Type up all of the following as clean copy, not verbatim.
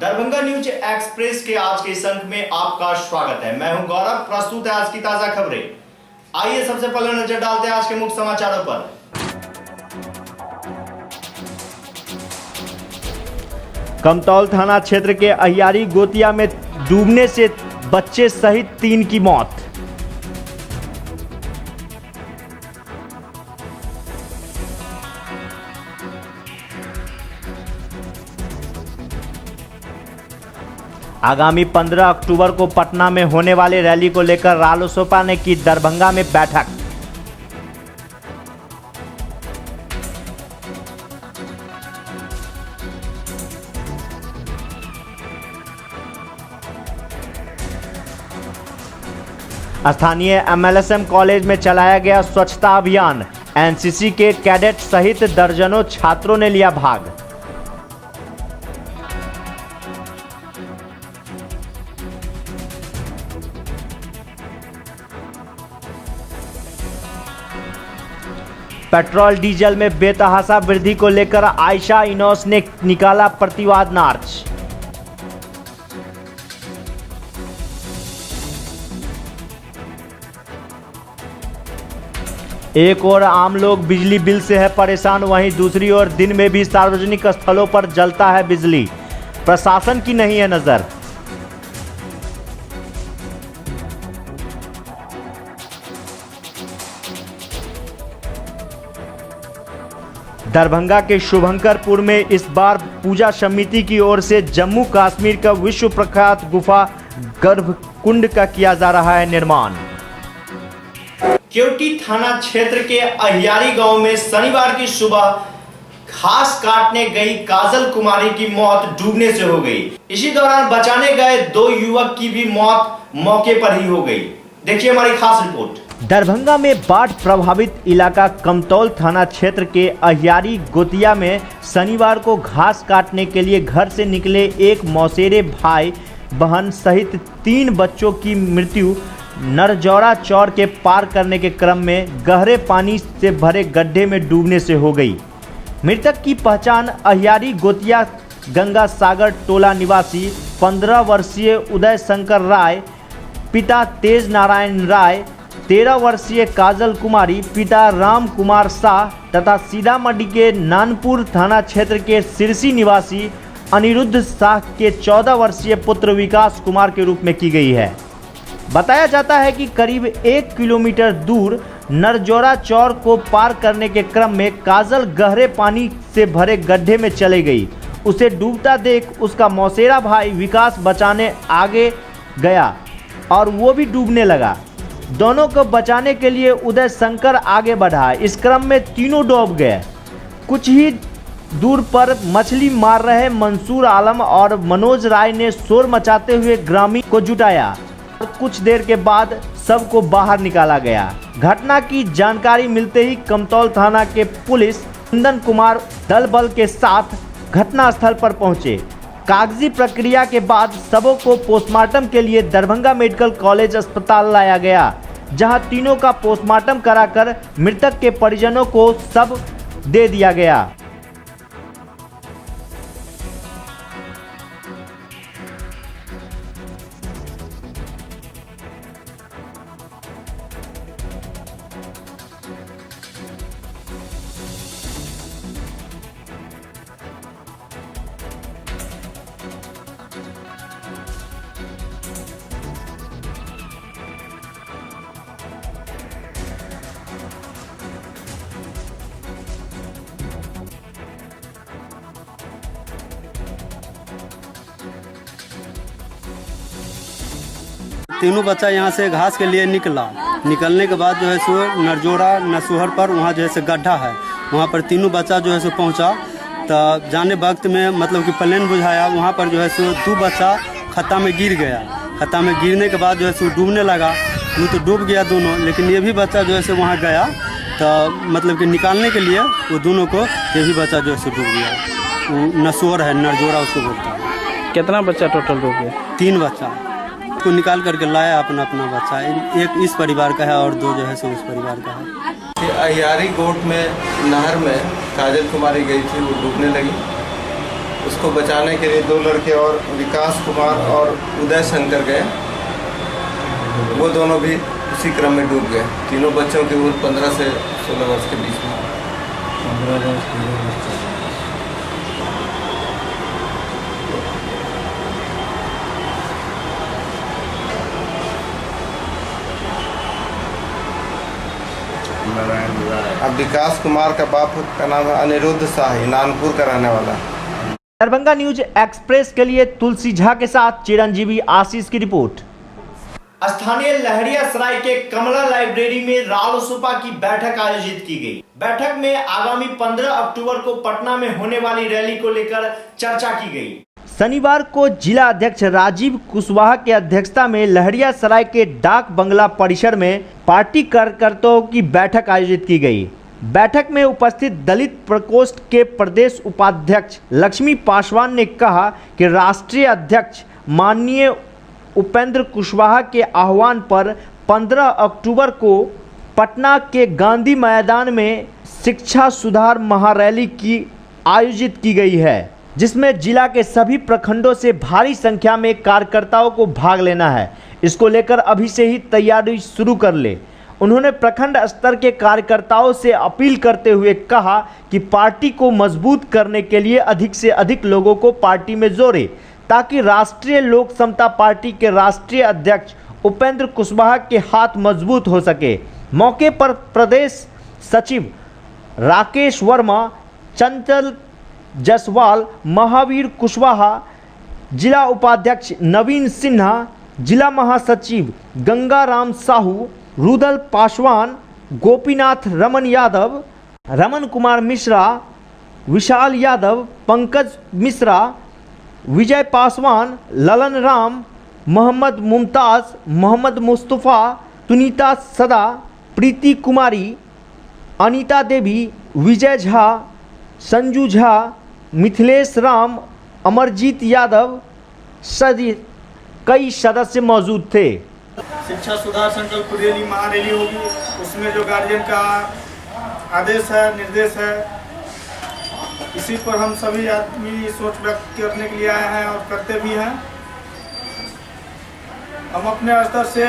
Darbhanga news express के आज के इस अंक में आपका स्वागत है। मैं हूं गौरव। प्रस्तुत है आज की ताजा खबरें। आइए सबसे पहले नजर डालते हैं आज के मुख्य समाचारों पर। कमतौल थाना क्षेत्र के अहियारी गोतिया में डूबने से बच्चे सहित 3 की मौत। आगामी 15 अक्टूबर को पटना में होने वाली रैली को लेकर रालोसपा ने की दरभंगा में बैठक। स्थानीय MLSM कॉलेज में चलाया गया स्वच्छता अभियान। एनसीसी के कैडेट सहित दर्जनों छात्रों ने लिया भाग। पेट्रोल डीजल में बेतहाशा वृद्धि को लेकर आयशा इनोस ने निकाला प्रतिवाद मार्च। एक ओर आम लोग बिजली बिल से है परेशान, वहीं दूसरी ओर दिन में भी सार्वजनिक स्थलों पर जलता है बिजली। प्रशासन की नहीं है नजर। दरभंगा के शुभंकरपुर में इस बार पूजा समिति की ओर से जम्मू कश्मीर का विश्व प्रख्यात गुफा गर्भकुंड का किया जा रहा है निर्माण। केवटी थाना क्षेत्र के अहियारी गांव में शनिवार की सुबह घास काटने गई काजल कुमारी की मौत डूबने से हो गई। इसी दौरान बचाने गए 2 युवक की भी मौत मौके पर ही हो गई। देखिए हमारी खास रिपोर्ट। दरभंगा में बाढ़ प्रभावित इलाका कमतौल थाना क्षेत्र के अहियारी गोतिया में शनिवार को घास काटने के लिए घर से निकले एक मौसेरे भाई बहन सहित 3 बच्चों की मृत्यु नरजौड़ा चौर के पार करने के क्रम में गहरे पानी से भरे गड्ढे में डूबने से हो गई। मृतक की पहचान अहियारी गोतिया गंगा सागर टोला निवासी 15 वर्षीय उदय शंकर राय पिता तेज नारायण राय, 13 वर्षीय काजल कुमारी पिता राम कुमार शाह तथा सीतामढ़ी के नानपुर थाना क्षेत्र के सिरसी निवासी अनिरुद्ध शाह के 14 वर्षीय पुत्र विकास कुमार के रूप में की गई है। बताया जाता है कि करीब 1 किलोमीटर दूर नरजौड़ा चौर को पार करने के क्रम में काजल गहरे पानी से भरे गड्ढे में चले गई। उसे डूबता देख उसका मौसेरा भाई विकास बचाने आगे गया और वो भी डूबने लगा। दोनों को बचाने के लिए उदय शंकर आगे बढ़ा। इस क्रम में तीनों डूब गए। कुछ ही दूर पर मछली मार रहे मंसूर आलम और मनोज राय ने शोर मचाते हुए ग्रामीण को जुटाया। कुछ देर के बाद सबको बाहर निकाला गया। घटना की जानकारी मिलते ही कमतौल थाना के पुलिस कुंदन कुमार दल बल के साथ घटनास्थल पर पहुंचे। कागजी प्रक्रिया के बाद शवों को पोस्टमार्टम के लिए दरभंगा मेडिकल कॉलेज अस्पताल लाया गया, जहां तीनों का पोस्टमार्टम कराकर मृतक के परिजनों को शव दे दिया गया। तीनों बच्चा यहाँ से घास के लिए निकलने के बाद जो है सो नरजौड़ा नसुहर पर वहाँ जो है सो गड्ढा है, वहाँ पर तीनों बच्चा जो है सो पहुँचा। तो जाने वक्त में मतलब कि प्लेन बुझाया, वहाँ पर जो है सो 2 बच्चा खत्ता में गिर गया। खत्ता में गिरने के बाद जो है सो डूबने लगा। वो तो डूब गया दोनों, लेकिन ये भी बच्चा जो है सो वहाँ गया तो मतलब कि निकालने के लिए वो दोनों को ये भी बच्चा जो है सो डूब गया। नसुहर है, नरजौड़ा उसको बोलता है। कितना बच्चा टोटल डूब गया? 3 बच्चा को निकाल करके लाया अपना बच्चा। एक इस परिवार का है और 2 जो है सो उस परिवार का है। अहियारी गोट में नहर में काजल कुमारी गई थी, वो डूबने लगी। उसको बचाने के लिए 2 लड़के और विकास कुमार और उदय शंकर गए। वो दोनों भी उसी क्रम में डूब गए। तीनों बच्चों की उम्र 15 से 16 वर्ष के बीच में। 15 वर्ष की अब विकास कुमार का बाप का नाम है अनिरुद्ध शाही, नानपुर का रहने वाला। दरभंगा न्यूज एक्सप्रेस के लिए तुलसी झा के साथ चिरंजीवी आशीष की रिपोर्ट। स्थानीय लहरियासराय के कमला लाइब्रेरी में रालोसपा की बैठक आयोजित की गई। बैठक में आगामी 15 अक्टूबर को पटना में होने वाली रैली को लेकर चर्चा की गई। शनिवार को जिला अध्यक्ष राजीव कुशवाहा की अध्यक्षता में लहरियासराय के डाक बंगला परिसर में पार्टी कार्यकर्ताओं की बैठक आयोजित की गई। बैठक में उपस्थित दलित प्रकोष्ठ के प्रदेश उपाध्यक्ष लक्ष्मी पासवान ने कहा कि राष्ट्रीय अध्यक्ष माननीय उपेंद्र कुशवाहा के आह्वान पर 15 अक्टूबर को पटना के गांधी मैदान में शिक्षा सुधार महारैली की आयोजित की गई है, जिसमें जिला के सभी प्रखंडों से भारी संख्या में कार्यकर्ताओं को भाग लेना है। इसको लेकर अभी से ही तैयारी शुरू कर ले। उन्होंने प्रखंड स्तर के कार्यकर्ताओं से अपील करते हुए कहा कि पार्टी को मजबूत करने के लिए अधिक से अधिक लोगों को पार्टी में जोड़े, ताकि राष्ट्रीय लोक समता पार्टी के राष्ट्रीय अध्यक्ष उपेंद्र कुशवाहा के हाथ मजबूत हो सके। मौके पर प्रदेश सचिव राकेश वर्मा, चंचल जसवाल, महावीर कुशवाहा, जिला उपाध्यक्ष नवीन सिन्हा, जिला महासचिव गंगाराम साहू, रुदल पासवान, गोपीनाथ रमन यादव, रमन कुमार मिश्रा, विशाल यादव, पंकज मिश्रा, विजय पासवान, ललन राम, मोहम्मद मुमताज़, मोहम्मद मुस्तफ़ा, सुनीता सदा, प्रीति कुमारी, अनीता देवी, विजय झा, संजू झा, मिथिलेश राम, अमरजीत यादव सहित कई सदस्य मौजूद थे। शिक्षा सुधार संकल्प रैली महारैली होगी। उसमें जो गार्जियन का आदेश है, निर्देश है, इसी पर हम सभी आदमी सोच व्यक्त करने के लिए आए हैं और करते भी हैं। हम अपने स्तर से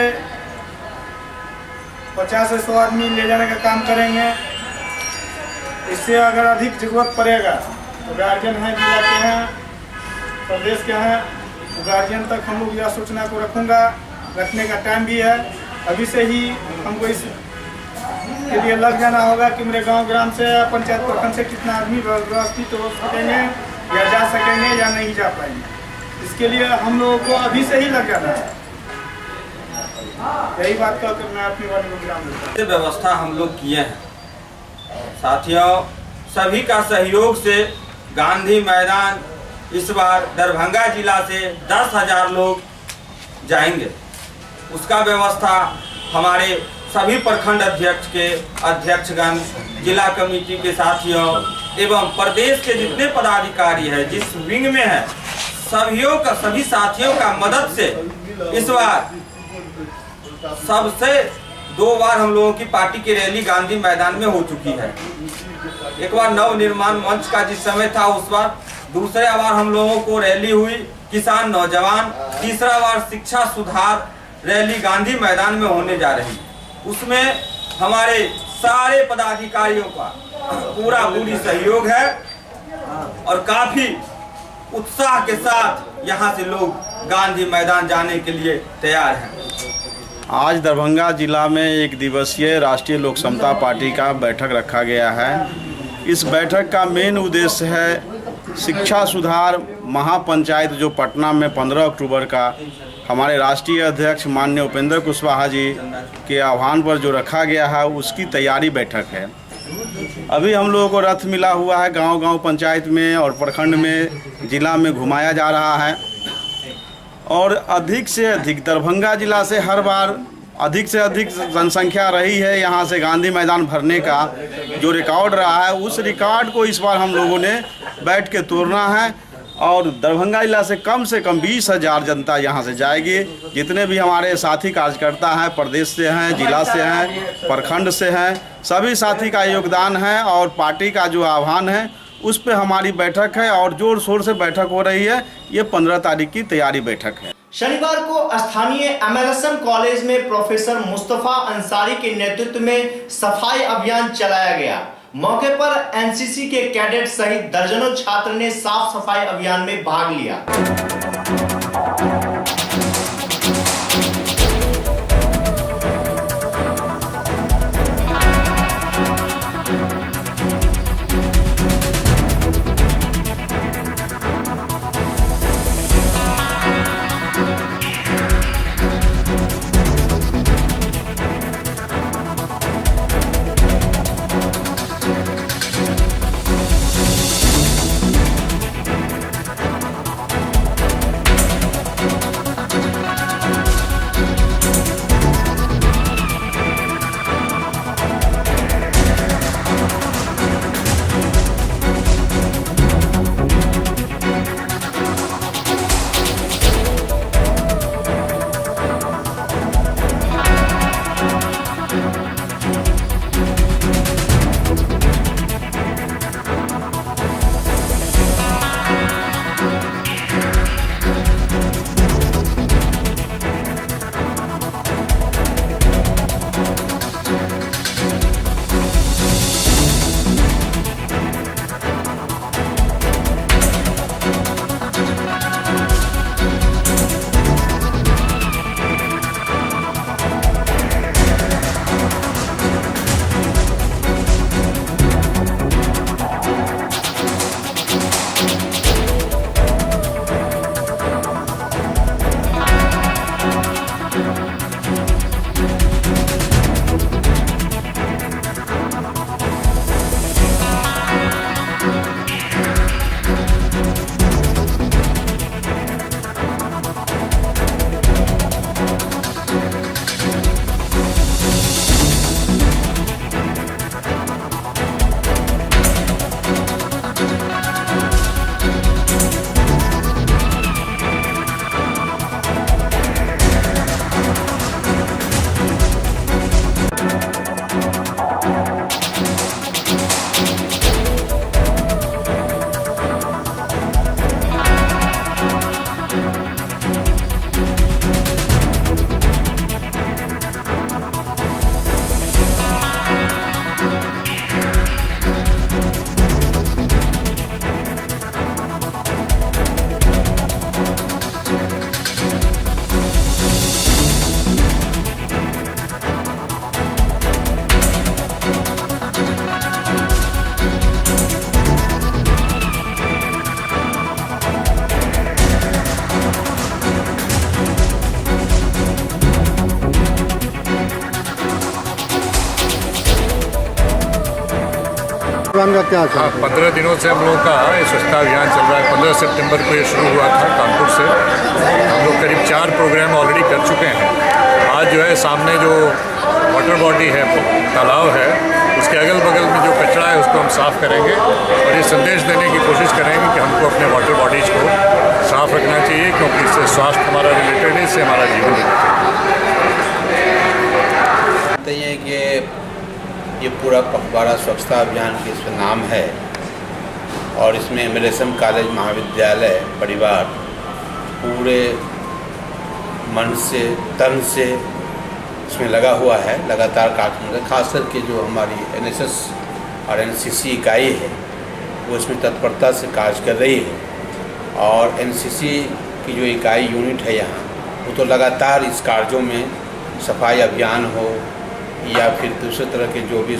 50 से 100 आदमी ले जाने का काम करेंगे। इससे अगर अधिक जरूरत पड़ेगा तो गार्जियन हैं, जिला के हैं, प्रदेश के हैं, तो गार्जियन तक हम लोग यह सूचना को रखने का टाइम भी है। अभी से ही हमको इस के लिए लग जाना होगा कि मेरे गांव ग्राम से पंचायत प्रखंड से कितना आदमी व्यवस्थित हो सकेंगे या जा सकेंगे या नहीं जा पाएंगे। इसके लिए हम लोगों को अभी से ही लग जाना है। यही बात कहकर मैं अपनी वाणी को विराम देता हूं। व्यवस्था हम लोग किए हैं साथियों, सभी का सहयोग से गांधी मैदान इस बार दरभंगा जिला से 10,000 लोग जाएंगे। उसका व्यवस्था हमारे सभी प्रखंड अध्यक्ष के अध्यक्षगण, जिला कमेटी के साथियों एवं प्रदेश के जितने पदाधिकारी हैं, जिस विंग में है, सभी साथियों का मदद से इस बार सबसे 2 बार हम लोगों की पार्टी की रैली गांधी मैदान में हो चुकी है। एक बार नव निर्माण मंच का जिस समय था उस बार, दूसरे बार हम लोगों को रैली हुई किसान नौजवान, तीसरा बार शिक्षा सुधार रैली गांधी मैदान में होने जा रही। उसमें हमारे सारे पदाधिकारियों का पूरी सहयोग है और काफी उत्साह के साथ यहाँ से लोग गांधी मैदान जाने के लिए तैयार हैं। आज दरभंगा जिला में 1 दिवसीय राष्ट्रीय लोक समता पार्टी का बैठक रखा गया है। इस बैठक का मेन उद्देश्य है शिक्षा सुधार महापंचायत जो पटना में 15 अक्टूबर का हमारे राष्ट्रीय अध्यक्ष माननीय उपेंद्र कुशवाहा जी के आह्वान पर जो रखा गया है, उसकी तैयारी बैठक है। अभी हम लोगों को रथ मिला हुआ है, गांव-गांव पंचायत में और प्रखंड में, जिला में घुमाया जा रहा है और अधिक से अधिक दरभंगा जिला से हर बार अधिक से अधिक जनसंख्या रही है। यहाँ से गांधी मैदान भरने का जो रिकॉर्ड रहा है, उस रिकॉर्ड को इस बार हम लोगों ने बैठ के तोड़ना है और दरभंगा जिला से कम 20,000 जनता यहाँ से जाएगी। जितने भी हमारे साथी कार्यकर्ता हैं, प्रदेश से हैं, जिला से हैं, प्रखंड से हैं, सभी साथी का योगदान है और पार्टी का जो आह्वान है उस पे हमारी बैठक है और जोर शोर से बैठक हो रही है। ये 15 तारीख की तैयारी बैठक है। शनिवार को स्थानीय MLSM कॉलेज में प्रोफेसर मुस्तफा अंसारी के नेतृत्व में सफाई अभियान चलाया गया। मौके पर NCC के कैडेट सहित दर्जनों छात्र ने साफ सफाई अभियान में भाग लिया। का क्या हाँ, 15 दिनों से हम लोग का ये स्वच्छता अभियान चल रहा है। 15 सितंबर को ये शुरू हुआ था कानपुर से। हम लोग करीब 4 प्रोग्राम ऑलरेडी कर चुके हैं। आज जो है सामने जो वाटर बॉडी है, तालाब है, उसके अगल बगल में जो कचरा है उसको हम साफ़ करेंगे और ये संदेश देने की कोशिश करेंगे कि हमको अपने वाटर बॉडीज़ को साफ़ रखना चाहिए, क्योंकि इससे स्वास्थ्य हमारा रिलेटेड है, इससे हमारा जीवन रिलेटेड है कि ये पूरा पखवाड़ा स्वच्छता अभियान की इसका नाम है और इसमें MLSM कॉलेज महाविद्यालय परिवार पूरे मन से तन से इसमें लगा हुआ है, लगातार कार्य। खासकर के जो हमारी NSS और NCC इकाई है वो इसमें तत्परता से कार्य कर रही है और NCC की जो इकाई यूनिट है यहाँ वो तो लगातार इस कार्यों में सफाई अभियान हो या फिर दूसरे तरह के जो भी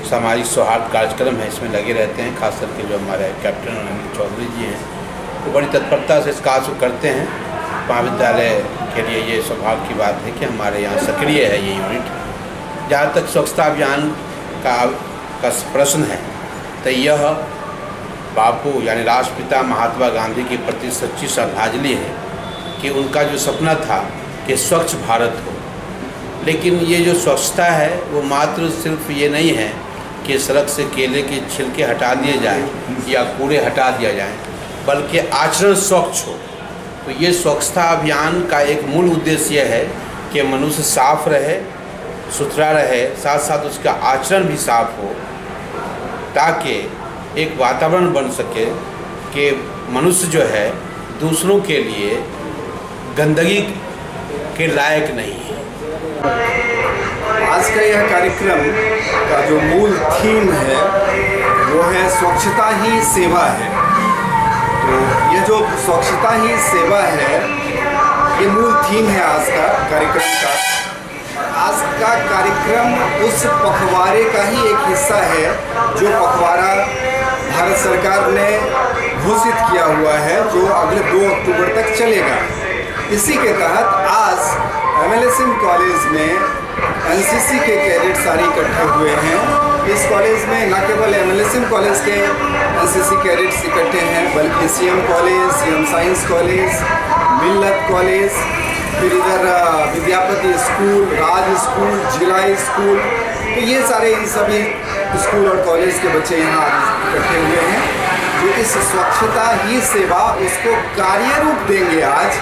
सामाजिक सौहार्द कार्यक्रम है इसमें लगे रहते हैं। खास करके जो हमारे कैप्टन अनिल चौधरी जी हैं वो बड़ी तत्परता से इस कार्य को करते हैं। महाविद्यालय के लिए ये सौभाग्य की बात है कि हमारे यहाँ सक्रिय है ये यूनिट। जहाँ तक स्वच्छता अभियान का प्रश्न है तो यह बापू यानी राष्ट्रपिता महात्मा गांधी के प्रति सच्ची श्रद्धांजलि है कि उनका जो सपना था कि स्वच्छ भारत हो। लेकिन ये जो स्वच्छता है वो मात्र सिर्फ ये नहीं है कि सड़क से केले के छिलके हटा दिए जाएं या कूड़े हटा दिया जाए, बल्कि आचरण स्वच्छ हो। तो ये स्वच्छता अभियान का एक मूल उद्देश्य है कि मनुष्य साफ रहे, सुथरा रहे, साथ साथ उसका आचरण भी साफ हो, ताकि एक वातावरण बन सके कि मनुष्य जो है दूसरों के लिए गंदगी के लायक नहीं है। आज का यह कार्यक्रम का जो मूल थीम है वो है स्वच्छता ही सेवा है। तो ये जो स्वच्छता ही सेवा है ये मूल थीम है आज का कार्यक्रम का। आज का कार्यक्रम उस पखवाड़े का ही एक हिस्सा है जो पखवाड़ा भारत सरकार ने घोषित किया हुआ है, जो अगले 2 अक्टूबर तक चलेगा। इसी के तहत आज MLSM कॉलेज में NCC के कैडेट सारे इकट्ठे हुए हैं। इस कॉलेज में न केवल MLSM कॉलेज के NCC कैडेट्स इकट्ठे हैं, बल्कि CM college, CM science college, मिल्लत कॉलेज, फिर इधर विद्यापति स्कूल, राज स्कूल, जिला स्कूल, तो ये सारे इन सभी स्कूल और कॉलेज के बच्चे यहाँ इकट्ठे हुए हैं, जो इस स्वच्छता ही सेवा उसको कार्य रूप देंगे आज।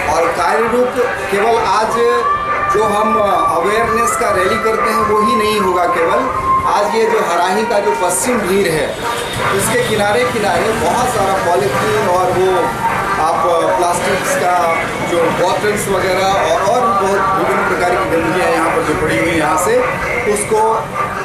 और कार्य रूप केवल आज जो हम अवेयरनेस का रैली करते हैं वो ही नहीं होगा केवल। आज ये जो हराही का जो पश्चिम भीड़ है उसके किनारे किनारे बहुत सारा पॉलीथीन और वो आप प्लास्टिक्स का जो बॉटल्स वगैरह और बहुत विभिन्न प्रकार की गंदगियाँ यहाँ पर जो पड़ी हुई यहाँ से, उसको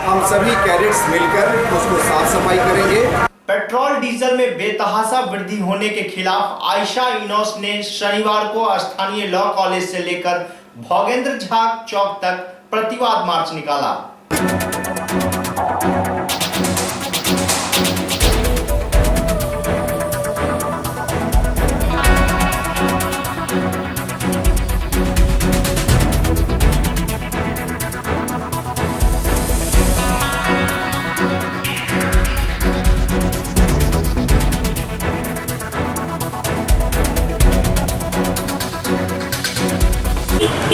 हम सभी कैडेट्स मिलकर उसको साफ सफाई करेंगे। पेट्रोल डीजल में बेतहाशा वृद्धि होने के खिलाफ आयशा इनोस ने शनिवार को स्थानीय लॉ कॉलेज से लेकर भोगेंद्र झा चौक तक प्रतिवाद मार्च निकाला।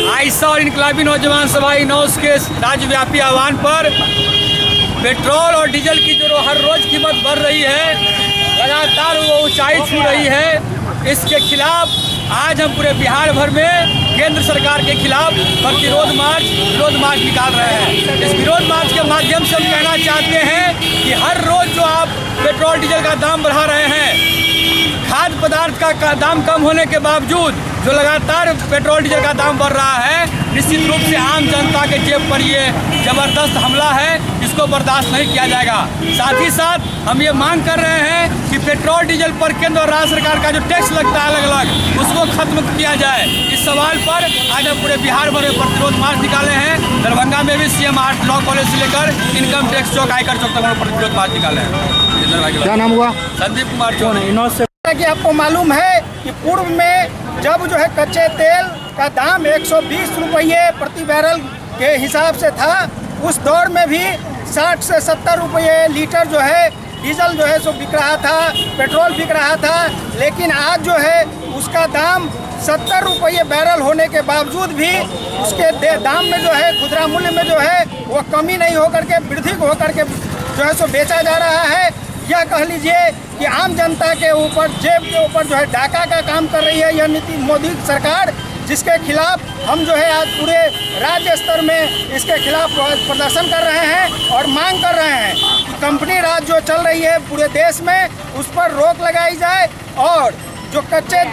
आयशा और इनकलाबी नौजवान सभा इनोस के राज्यव्यापी आह्वान पर पेट्रोल और डीजल की जो हर रोज कीमत बढ़ रही है, लगातार वो ऊंचाई छू रही है, इसके खिलाफ आज हम पूरे बिहार भर में केंद्र सरकार के खिलाफ विरोध मार्च निकाल रहे हैं। इस विरोध मार्च के माध्यम से हम कहना चाहते हैं कि हर रोज जो आप पेट्रोल डीजल का दाम बढ़ा रहे हैं, खाद्य पदार्थ का दाम कम होने के बावजूद जो लगातार पेट्रोल डीजल का दाम बढ़ रहा है, निश्चित रूप से आम जनता के जेब पर ये जबरदस्त हमला है, इसको बर्दाश्त नहीं किया जाएगा। साथ ही साथ हम ये मांग कर रहे हैं कि पेट्रोल डीजल पर केंद्र और राज्य सरकार का जो टैक्स लगता है अलग अलग, उसको खत्म किया जाए। इस सवाल पर आज हम पूरे बिहार भर में प्रतिरोध मार्च निकाले हैं। दरभंगा में भी CM आर्ट लॉ कॉलेज से लेकर इनकम टैक्स चौक, आयकर चौक तक प्रतिरोध मार्च निकाले हैं। क्या नाम हुआ? संदीप कुमार चौन। कि आपको मालूम है कि पूर्व में जब जो है कच्चे तेल का दाम 120 रुपये प्रति बैरल के हिसाब से था, उस दौर में भी 60 से 70 रुपये लीटर जो है डीजल जो है सो बिक रहा था, पेट्रोल बिक रहा था। लेकिन आज जो है उसका दाम 70 रुपये बैरल होने के बावजूद भी उसके दाम में जो है खुदरा मूल्य में जो है वो कमी नहीं होकर के वृद्धि होकर के जो है सो बेचा जा रहा है। यह कह लीजिए कि आम जनता के ऊपर, जेब के ऊपर जो है डाका का काम कर रही है यह नीति मोदी सरकार, जिसके खिलाफ हम जो है आज पूरे राज्य स्तर में इसके खिलाफ प्रदर्शन कर रहे हैं और मांग कर रहे हैं कि कंपनी राज जो चल रही है पूरे देश में उस पर रोक लगाई जाए और जो कच्चे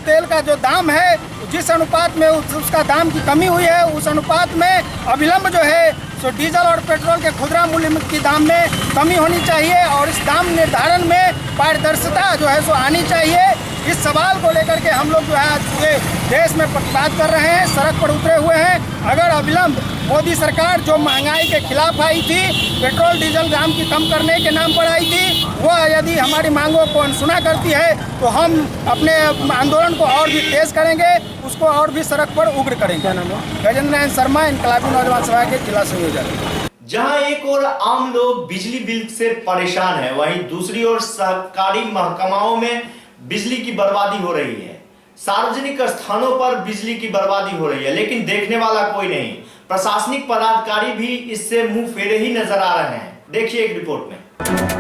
तेल का जो दाम है, जिस अनुपात में उसका दाम की कमी हुई है, उस अनुपात में अविलंब जो है तो डीजल और पेट्रोल के खुदरा मूल्य की दाम में कमी होनी चाहिए और इस दाम निर्धारण में पारदर्शिता जो है सो आनी चाहिए। इस सवाल को लेकर के हम लोग जो है आज पूरे देश में प्रतिवाद कर रहे हैं, सड़क पर उतरे हुए हैं। अगर अविलंब मोदी सरकार जो महंगाई के खिलाफ आई थी, पेट्रोल डीजल दाम की कम करने के नाम पर आई थी, वह यदि हमारी मांगों को अनसुना करती है तो हम अपने आंदोलन को और भी तेज करेंगे, उसको और भी सड़क पर उग्र करेंगे। गजेंद्र नारायण शर्मा, इनकलाबी नौजवान सभा के जिला संयोजक। जहां एक ओर आम लोग बिजली बिल से परेशान है, वहीं दूसरी ओर सरकारी महकमाओं में बिजली की बर्बादी हो रही है। सार्वजनिक स्थानों पर बिजली की बर्बादी हो रही है, लेकिन देखने वाला कोई नहीं। प्रशासनिक पदाधिकारी भी इससे मुंह फेरे ही नजर आ रहे हैं। देखिए एक रिपोर्ट में।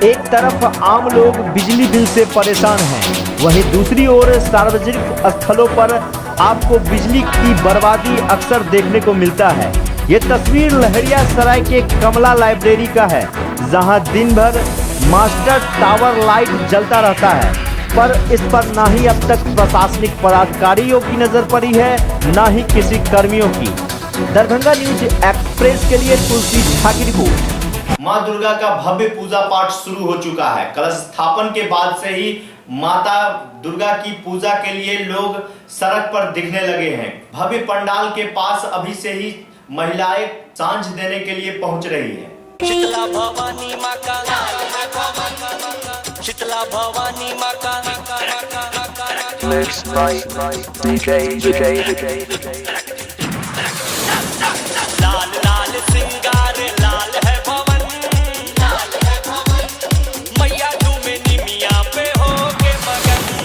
एक तरफ आम लोग बिजली बिल से परेशान हैं, वहीं दूसरी ओर सार्वजनिक स्थलों पर आपको बिजली की बर्बादी अक्सर देखने को मिलता है। ये तस्वीर लहरियासराय के कमला लाइब्रेरी का है, जहां दिन भर मास्टर टावर लाइट जलता रहता है, पर इस पर ना ही अब तक प्रशासनिक पदाधिकारियों की नजर पड़ी है, ना ही किसी कर्मियों की। दरभंगा न्यूज एक्सप्रेस के लिए तुलसी झा की रिपोर्ट। मां दुर्गा का भव्य पूजा पाठ शुरू हो चुका है। कलश स्थापन के बाद से ही माता दुर्गा की पूजा के लिए लोग सड़क पर दिखने लगे हैं। भव्य पंडाल के पास अभी से ही महिलाएं सांझ देने के लिए पहुंच रही है। शीतला भवानी माँ का, शीतला भवानी माँ का। लाल लाल सिंगार लाल है भवन, मैया तुम्हें निमिया पे हो के मगन।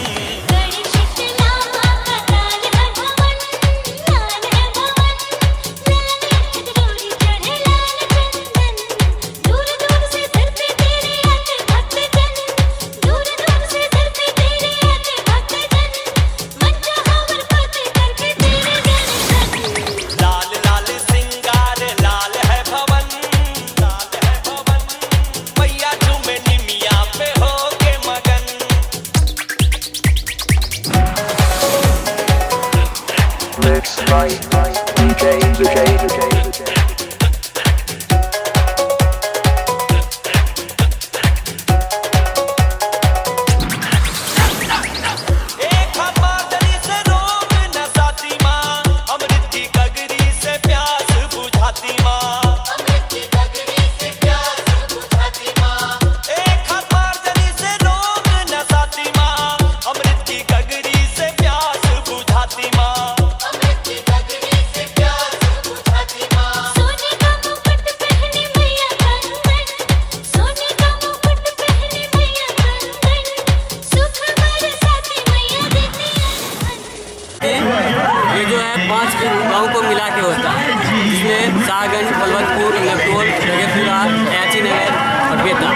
गाँव को मिला के होता है, जिसमें शाहगंज, बलवंतपुर, नगटोल, जगतपुरा, याची नगर और बेता।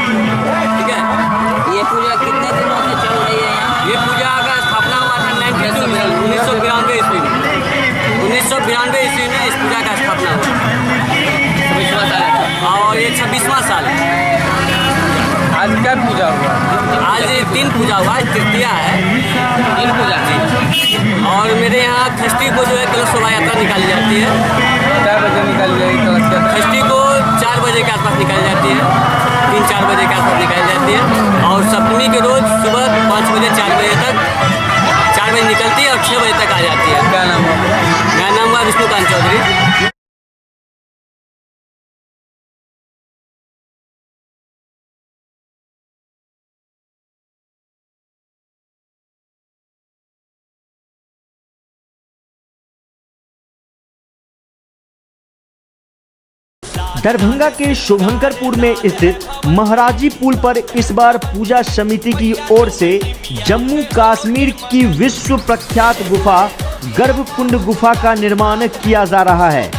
ठीक है, ये पूजा कितने दिनों से चल रही है? ये पूजा का स्थापना हुआ था 1992 ईस्वी में। 1992 ईस्वी में इस पूजा का स्थापना हुआ और ये 26वां साल है। आज क्या पूजा हुआ? आज 3 पूजा हुआ, तृतीया है, 3 पूजा है। और मेरे यहाँ षष्ठी को जो है कलश शोभा यात्रा निकाली जाती है। 4 बजे निकाली जाएगी कलश यात्रा? षष्ठी को 4 बजे के आसपास निकाली जाती है, 3-4 बजे के आसपास निकाली जाती है। और सप्तमी के रोज सुबह 5 बजे 4 बजे तक 4 बजे निकलती है और 6 बजे तक आ जाती है। क्या नाम है? मेरा नाम हुआ विष्णुकांत चौधरी। दरभंगा के शुभंकरपुर में स्थित महाराजी पुल पर इस बार पूजा समिति की ओर से जम्मू कश्मीर की विश्व प्रख्यात गुफा गर्भकुंड गुफा का निर्माण किया जा रहा है।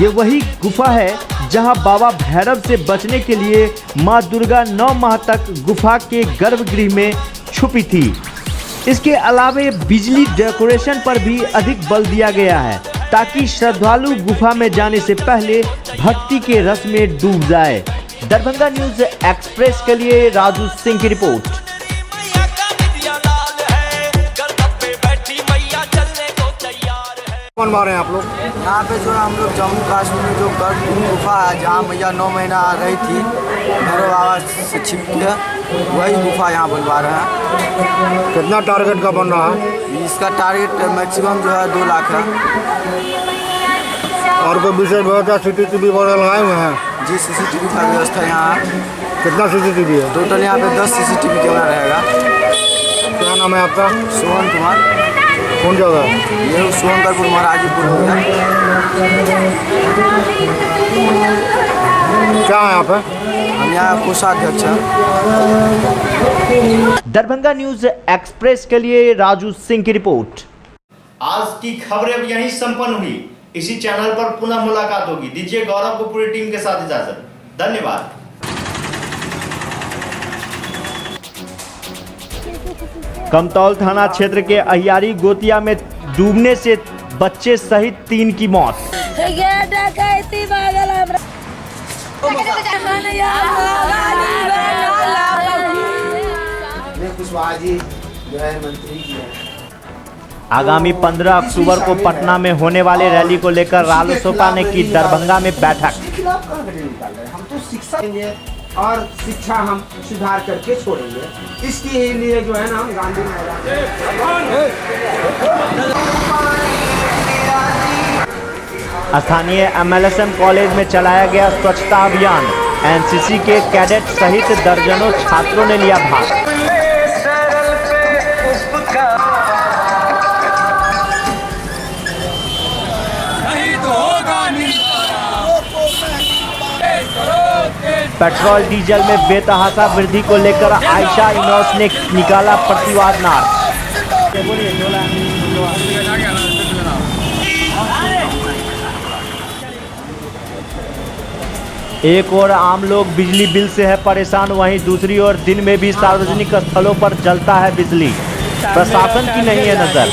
ये वही गुफा है जहां बाबा भैरव से बचने के लिए मां दुर्गा 9 माह तक गुफा के गर्भगृह में छुपी थी। इसके अलावे बिजली डेकोरेशन पर भी अधिक बल दिया गया है ताकि श्रद्धालु गुफा में जाने से पहले भक्ति के रस में डूब जाए। दरभंगा न्यूज एक्सप्रेस के लिए राजू सिंह की रिपोर्ट। कौन मारे हैं आप लोग? यहाँ पे जो है हम लोग जम्मू कश्मीर में जो गर्भकुंड गुफा है जहाँ मैया 9 महीना आ गई थी भैरव बाबा से छिप के, वही गुफा यहाँ बनवा रहे हैं। कितना टारगेट का बन रहा है? इसका टारगेट मैक्सिमम जो है 2 लाख है। और कोई विशेष व्यवस्था CCTV वगैरह लगाए हुए हैं? जी, CCTV का व्यवस्था यहाँ है। कितना CCTV है? टोटल यहाँ पे 10 CCTV कैमरा रहेगा। क्या नाम है आपका? सोहन कुमार। कौन जगह? ये शुभंकरपुर महाराजीपुर हो गया। क्या है यहाँ पे? हम यहाँ कोषाध्यक्ष हैं। दरभंगा न्यूज एक्सप्रेस के लिए राजू सिंह की रिपोर्ट। आज की खबरें अब यहीं संपन्न हुई। इसी चैनल पर पुनः मुलाकात होगी। दीजिए गौरव को पूरी टीम के साथ इजाजत। धन्यवाद। कमतौल थाना क्षेत्र के अहियारी गोतिया में डूबने से बच्चे सहित 3 की मौत। कुशवाहा जी जो है मंत्री जी हैं। आगामी 15 अक्टूबर को पटना में होने वाली रैली को लेकर रालोसपा ने की दरभंगा में बैठक। खिलाफ कहाँ रैली निकाल रहे हैं? हम तो शिक्षा देंगे और शिक्षा हम सुधार करके छोड़ेंगे। इसके लिए जो है ना हम गांधी मैदान स्थानीय MLSM कॉलेज में चलाया गया स्वच्छता अभियान। NCC के कैडेट सहित दर्जनों छात्रों ने लिया भाग। पेट्रोल डीजल में बेतहाशा वृद्धि को लेकर आयशा इनोस ने निकाला प्रतिवाद नारा। एक ओर आम लोग बिजली बिल से है परेशान, वहीं दूसरी ओर दिन में भी सार्वजनिक स्थलों पर जलता है बिजली। प्रशासन की नहीं है नजर।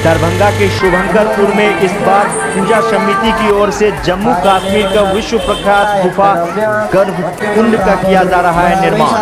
दरभंगा के शुभंकरपुर में इस बार पूजा समिति की ओर से जम्मू कश्मीर का विश्व प्रख्यात गुफा गर्भकुंड का किया जा रहा है निर्माण।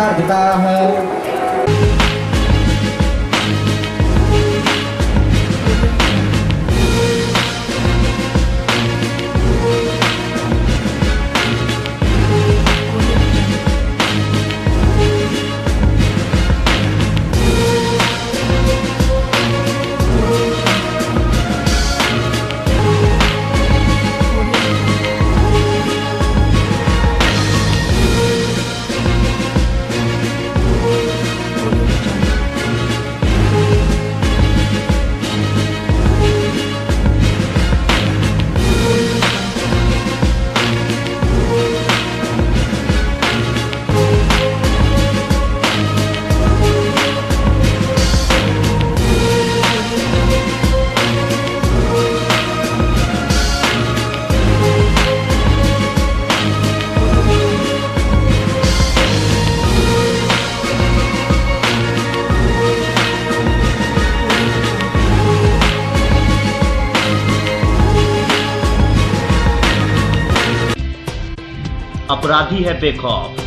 अपराधी है बेखौफ,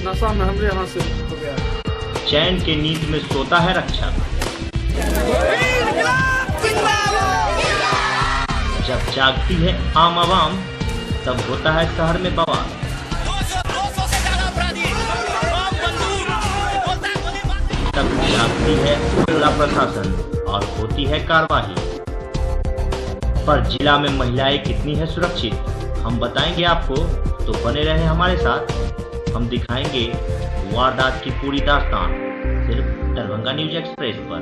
नशा में हमरे यहाँ से हो गया। चैन के नींद में सोता है रक्षक। जब जागती है आम आवाम तब होता है शहर में बवाल। तब जागती है जिला प्रशासन और होती है कार्रवाई। पर जिला में महिलाएं कितनी है सुरक्षित हम बताएंगे आपको, तो बने रहे हमारे साथ। हम दिखाएंगे वारदात की पूरी दास्तान सिर्फ दरभंगा न्यूज एक्सप्रेस पर।